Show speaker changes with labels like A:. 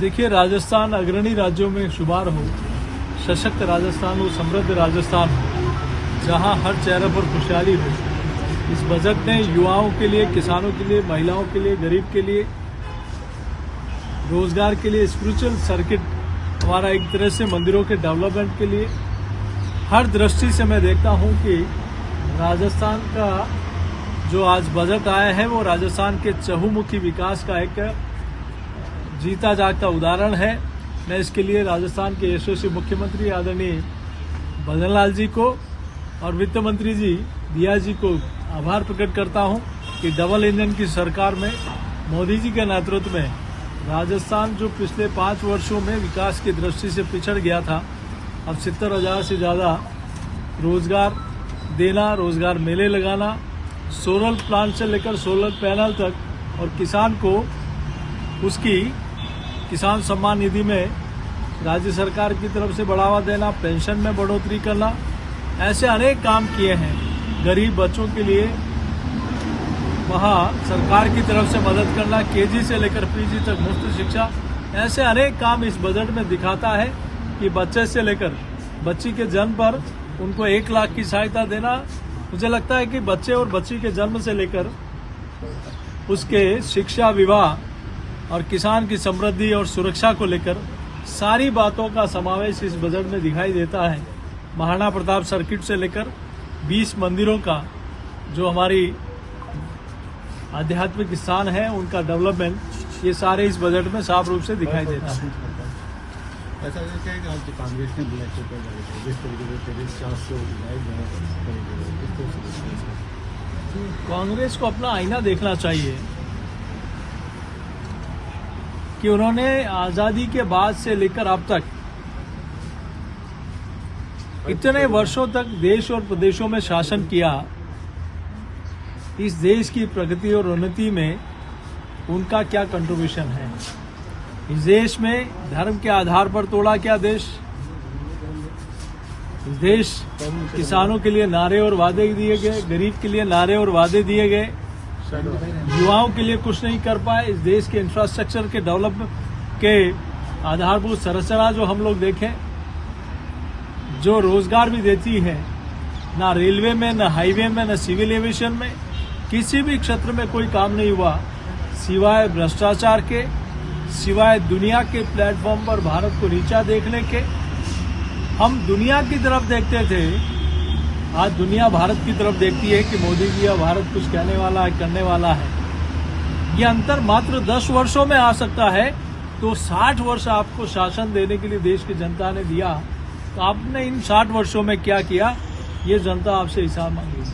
A: देखिए, राजस्थान अग्रणी राज्यों में शुमार हो, सशक्त राजस्थान हो, समृद्ध राजस्थान हो, जहां हर चेहरे पर खुशहाली हो। इस बजट ने युवाओं के लिए, किसानों के लिए, महिलाओं के लिए, गरीब के लिए, रोजगार के लिए, स्पिरिचुअल सर्किट हमारा एक तरह से मंदिरों के डेवलपमेंट के लिए, हर दृष्टि से मैं देखता हूं कि राजस्थान का जो आज बजट आया है वो राजस्थान के चहुमुखी विकास का एक जीता जागता उदाहरण है। मैं इसके लिए राजस्थान के यशस्वी मुख्यमंत्री आदरणीय भजन लाल जी को और वित्त मंत्री जी दिया जी को आभार प्रकट करता हूं कि डबल इंजन की सरकार में मोदी जी के नेतृत्व में राजस्थान जो पिछले 5 वर्षों में विकास की दृष्टि से पिछड़ गया था, अब 70,000 से ज़्यादा रोजगार देना, रोजगार मेले लगाना, सोलर प्लांट से लेकर सोलर पैनल तक और किसान को उसकी किसान सम्मान निधि में राज्य सरकार की तरफ से बढ़ावा देना, पेंशन में बढ़ोतरी करना, ऐसे अनेक काम किए हैं। गरीब बच्चों के लिए वहाँ सरकार की तरफ से मदद करना, केजी से लेकर पीजी तक मुफ्त शिक्षा, ऐसे अनेक काम इस बजट में दिखाता है कि बच्चे से लेकर बच्ची के जन्म पर उनको 1 लाख की सहायता देना। मुझे लगता है कि बच्चे और बच्ची के जन्म से लेकर उसके शिक्षा, विवाह और किसान की समृद्धि और सुरक्षा को लेकर सारी बातों का समावेश इस बजट में दिखाई देता है। महाराणा प्रताप सर्किट से लेकर 20 मंदिरों का जो हमारी आध्यात्मिक स्थान है उनका डेवलपमेंट, ये सारे इस बजट में साफ रूप से दिखाई देता है।
B: ऐसा है कि आज कांग्रेस ने ब्लैक पेपर जारी किया, जिस तरीके से 400
A: कांग्रेस को अपना आईना देखना चाहिए कि उन्होंने आजादी के बाद से लेकर अब तक इतने वर्षों तक देश और प्रदेशों में शासन किया। इस देश की प्रगति और उन्नति में उनका क्या कंट्रीब्यूशन है? इस देश में धर्म के आधार पर तोड़ा क्या देश? इस देश किसानों के लिए नारे और वादे दिए गए, गरीब के लिए नारे और वादे दिए गए, युवाओं के लिए कुछ नहीं कर पाए। इस देश के इंफ्रास्ट्रक्चर के डेवलप के आधारभूत संरचना जो हम लोग देखें, जो रोजगार भी देती है, ना रेलवे में, ना हाईवे में, ना सिविल एविएशन में, किसी भी क्षेत्र में कोई काम नहीं हुआ सिवाय भ्रष्टाचार के, सिवाय दुनिया के प्लेटफॉर्म पर भारत को नीचा देखने के। हम दुनिया की तरफ देखते थे, आज दुनिया भारत की तरफ देखती है कि मोदी जी या भारत कुछ कहने वाला है, करने वाला है। ये अंतर मात्र 10 वर्षों में आ सकता है, तो 60 वर्ष आपको शासन देने के लिए देश की जनता ने दिया, तो आपने इन 60 वर्षों में क्या किया, ये जनता आपसे हिसाब मांगेगी।